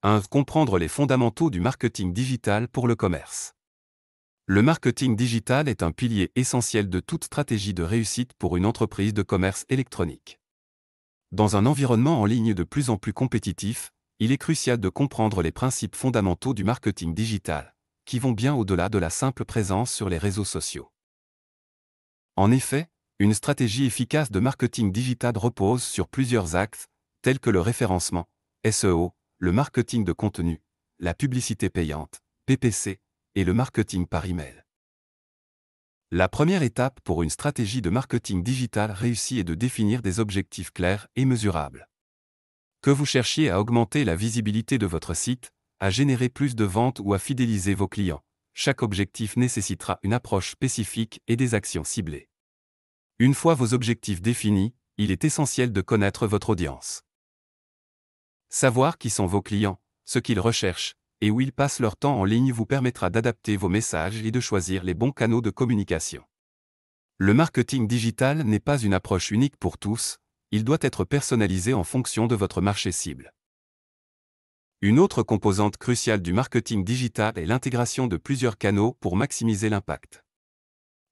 1. Comprendre les fondamentaux du marketing digital pour le commerce. Le marketing digital est un pilier essentiel de toute stratégie de réussite pour une entreprise de commerce électronique. Dans un environnement en ligne de plus en plus compétitif, il est crucial de comprendre les principes fondamentaux du marketing digital, qui vont bien au-delà de la simple présence sur les réseaux sociaux. En effet, une stratégie efficace de marketing digital repose sur plusieurs axes, tels que le référencement, SEO, le marketing de contenu, la publicité payante, PPC, et le marketing par email. La première étape pour une stratégie de marketing digital réussie est de définir des objectifs clairs et mesurables. Que vous cherchiez à augmenter la visibilité de votre site, à générer plus de ventes ou à fidéliser vos clients, chaque objectif nécessitera une approche spécifique et des actions ciblées. Une fois vos objectifs définis, il est essentiel de connaître votre audience. Savoir qui sont vos clients, ce qu'ils recherchent, et où ils passent leur temps en ligne vous permettra d'adapter vos messages et de choisir les bons canaux de communication. Le marketing digital n'est pas une approche unique pour tous, il doit être personnalisé en fonction de votre marché cible. Une autre composante cruciale du marketing digital est l'intégration de plusieurs canaux pour maximiser l'impact.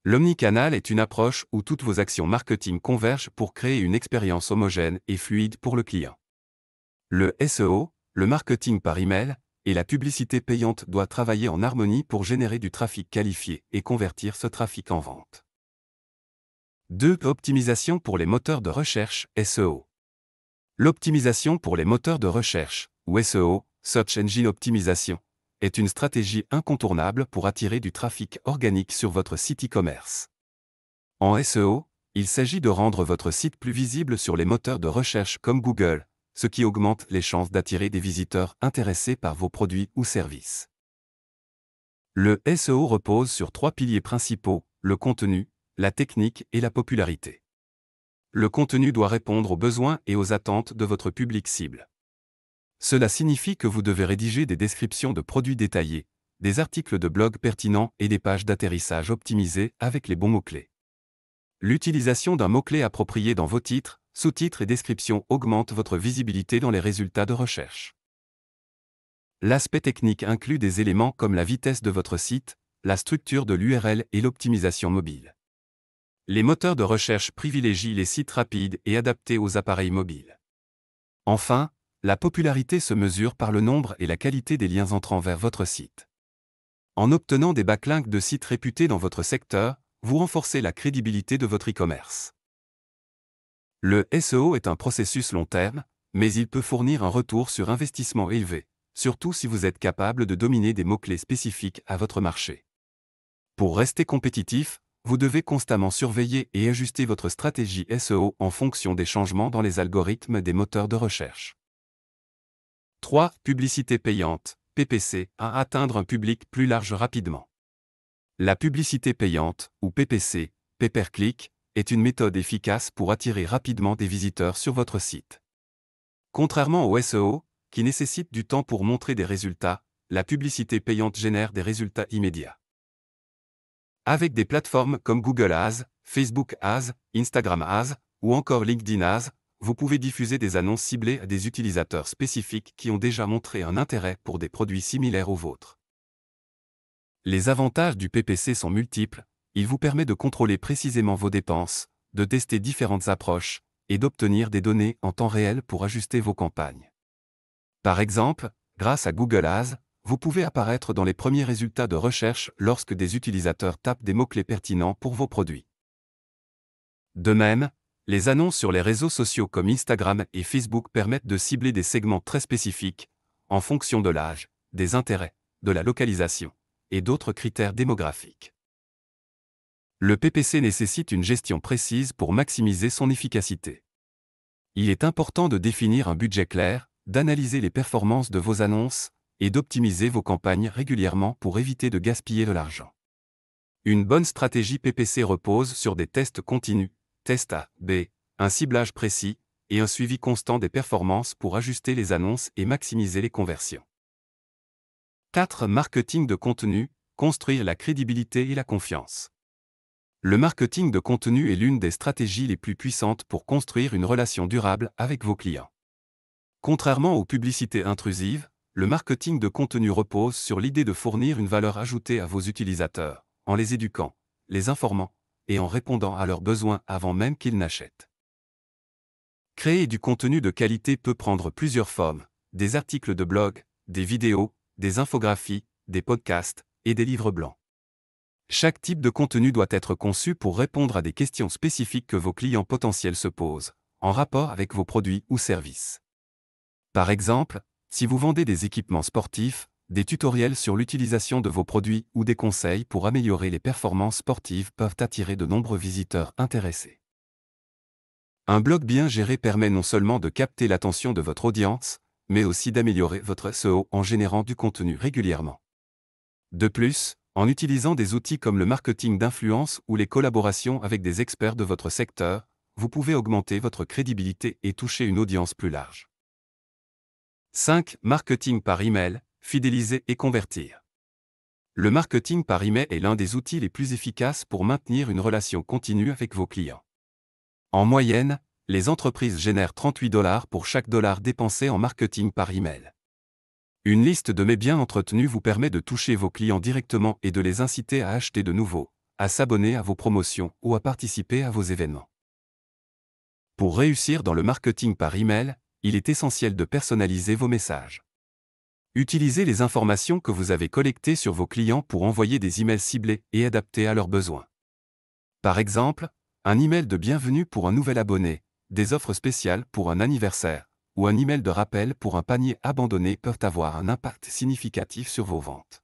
L'omnicanal est une approche où toutes vos actions marketing convergent pour créer une expérience homogène et fluide pour le client. Le SEO, le marketing par email, et la publicité payante doivent travailler en harmonie pour générer du trafic qualifié et convertir ce trafic en vente. 2. Optimisation pour les moteurs de recherche, SEO. L'optimisation pour les moteurs de recherche, ou SEO, Search Engine Optimization, est une stratégie incontournable pour attirer du trafic organique sur votre site e-commerce. En SEO, il s'agit de rendre votre site plus visible sur les moteurs de recherche comme Google, ce qui augmente les chances d'attirer des visiteurs intéressés par vos produits ou services. Le SEO repose sur 3 piliers principaux, le contenu, la technique et la popularité. Le contenu doit répondre aux besoins et aux attentes de votre public cible. Cela signifie que vous devez rédiger des descriptions de produits détaillés, des articles de blog pertinents et des pages d'atterrissage optimisées avec les bons mots-clés. L'utilisation d'un mot-clé approprié dans vos titres, sous-titres et descriptions augmente votre visibilité dans les résultats de recherche. L'aspect technique inclut des éléments comme la vitesse de votre site, la structure de l'URL et l'optimisation mobile. Les moteurs de recherche privilégient les sites rapides et adaptés aux appareils mobiles. Enfin, la popularité se mesure par le nombre et la qualité des liens entrant vers votre site. En obtenant des backlinks de sites réputés dans votre secteur, vous renforcez la crédibilité de votre e-commerce. Le SEO est un processus long terme, mais il peut fournir un retour sur investissement élevé, surtout si vous êtes capable de dominer des mots-clés spécifiques à votre marché. Pour rester compétitif, vous devez constamment surveiller et ajuster votre stratégie SEO en fonction des changements dans les algorithmes des moteurs de recherche. 3. Publicité payante, PPC, à atteindre un public plus large rapidement. La publicité payante, ou PPC, pay-per-click, est une méthode efficace pour attirer rapidement des visiteurs sur votre site. Contrairement au SEO, qui nécessite du temps pour montrer des résultats, la publicité payante génère des résultats immédiats. Avec des plateformes comme Google Ads, Facebook Ads, Instagram Ads, ou encore LinkedIn Ads, vous pouvez diffuser des annonces ciblées à des utilisateurs spécifiques qui ont déjà montré un intérêt pour des produits similaires aux vôtres. Les avantages du PPC sont multiples, il vous permet de contrôler précisément vos dépenses, de tester différentes approches, et d'obtenir des données en temps réel pour ajuster vos campagnes. Par exemple, grâce à Google Ads, vous pouvez apparaître dans les premiers résultats de recherche lorsque des utilisateurs tapent des mots-clés pertinents pour vos produits. De même, les annonces sur les réseaux sociaux comme Instagram et Facebook permettent de cibler des segments très spécifiques, en fonction de l'âge, des intérêts, de la localisation, et d'autres critères démographiques. Le PPC nécessite une gestion précise pour maximiser son efficacité. Il est important de définir un budget clair, d'analyser les performances de vos annonces, et d'optimiser vos campagnes régulièrement pour éviter de gaspiller de l'argent. Une bonne stratégie PPC repose sur des tests continus, tests A/B, un ciblage précis, et un suivi constant des performances pour ajuster les annonces et maximiser les conversions. 4. Marketing de contenu, construire la crédibilité et la confiance. Le marketing de contenu est l'une des stratégies les plus puissantes pour construire une relation durable avec vos clients. Contrairement aux publicités intrusives, le marketing de contenu repose sur l'idée de fournir une valeur ajoutée à vos utilisateurs, en les éduquant, les informant, et en répondant à leurs besoins avant même qu'ils n'achètent. Créer du contenu de qualité peut prendre plusieurs formes, des articles de blog, des vidéos, des infographies, des podcasts, et des livres blancs. Chaque type de contenu doit être conçu pour répondre à des questions spécifiques que vos clients potentiels se posent, en rapport avec vos produits ou services. Par exemple, si vous vendez des équipements sportifs, des tutoriels sur l'utilisation de vos produits ou des conseils pour améliorer les performances sportives peuvent attirer de nombreux visiteurs intéressés. Un blog bien géré permet non seulement de capter l'attention de votre audience, mais aussi d'améliorer votre SEO en générant du contenu régulièrement. De plus, en utilisant des outils comme le marketing d'influence ou les collaborations avec des experts de votre secteur, vous pouvez augmenter votre crédibilité et toucher une audience plus large. 5. Marketing par email, fidéliser et convertir. Le marketing par email est l'un des outils les plus efficaces pour maintenir une relation continue avec vos clients. En moyenne, les entreprises génèrent $38 pour chaque dollar dépensé en marketing par email. Une liste de mails bien entretenus vous permet de toucher vos clients directement et de les inciter à acheter de nouveau, à s'abonner à vos promotions ou à participer à vos événements. Pour réussir dans le marketing par email, il est essentiel de personnaliser vos messages. Utilisez les informations que vous avez collectées sur vos clients pour envoyer des emails ciblés et adaptés à leurs besoins. Par exemple, un email de bienvenue pour un nouvel abonné, des offres spéciales pour un anniversaire, ou un email de rappel pour un panier abandonné peuvent avoir un impact significatif sur vos ventes.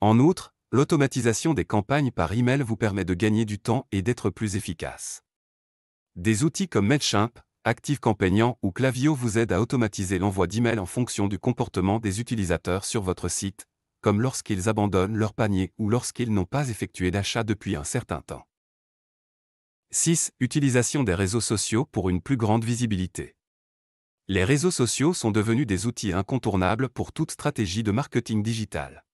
En outre, l'automatisation des campagnes par email vous permet de gagner du temps et d'être plus efficace. Des outils comme Mailchimp, ActiveCampaign ou Klaviyo vous aident à automatiser l'envoi d'emails en fonction du comportement des utilisateurs sur votre site, comme lorsqu'ils abandonnent leur panier ou lorsqu'ils n'ont pas effectué d'achat depuis un certain temps. 6. Utilisation des réseaux sociaux pour une plus grande visibilité. Les réseaux sociaux sont devenus des outils incontournables pour toute stratégie de marketing digital.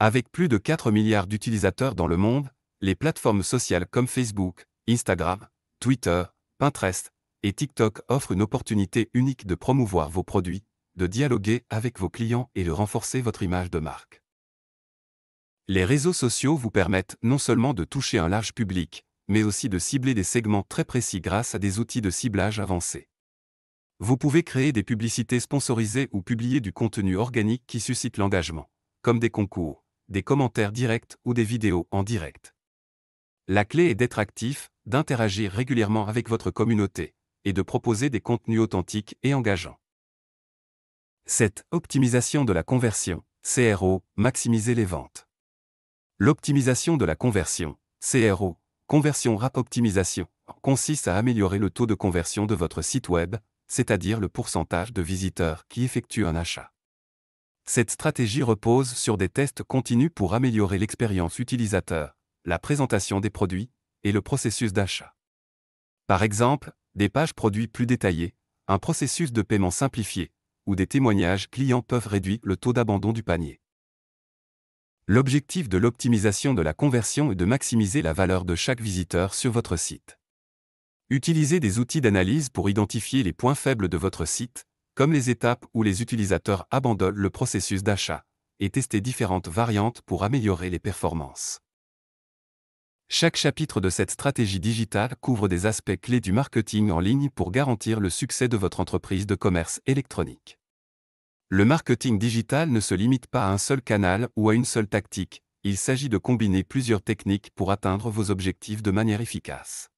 Avec plus de 4 milliards d'utilisateurs dans le monde, les plateformes sociales comme Facebook, Instagram, Twitter, Pinterest et TikTok offrent une opportunité unique de promouvoir vos produits, de dialoguer avec vos clients et de renforcer votre image de marque. Les réseaux sociaux vous permettent non seulement de toucher un large public, mais aussi de cibler des segments très précis grâce à des outils de ciblage avancés. Vous pouvez créer des publicités sponsorisées ou publier du contenu organique qui suscite l'engagement, comme des concours, des commentaires directs ou des vidéos en direct. La clé est d'être actif, d'interagir régulièrement avec votre communauté, et de proposer des contenus authentiques et engageants. 7. Optimisation de la conversion, CRO, maximiser les ventes. L'optimisation de la conversion, CRO, Conversion Rate Optimisation, consiste à améliorer le taux de conversion de votre site web, c'est-à-dire le pourcentage de visiteurs qui effectuent un achat. Cette stratégie repose sur des tests continus pour améliorer l'expérience utilisateur, la présentation des produits et le processus d'achat. Par exemple, des pages produits plus détaillées, un processus de paiement simplifié, ou des témoignages clients peuvent réduire le taux d'abandon du panier. L'objectif de l'optimisation de la conversion est de maximiser la valeur de chaque visiteur sur votre site. Utilisez des outils d'analyse pour identifier les points faibles de votre site, comme les étapes où les utilisateurs abandonnent le processus d'achat, et testez différentes variantes pour améliorer les performances. Chaque chapitre de cette stratégie digitale couvre des aspects clés du marketing en ligne pour garantir le succès de votre entreprise de commerce électronique. Le marketing digital ne se limite pas à un seul canal ou à une seule tactique, il s'agit de combiner plusieurs techniques pour atteindre vos objectifs de manière efficace.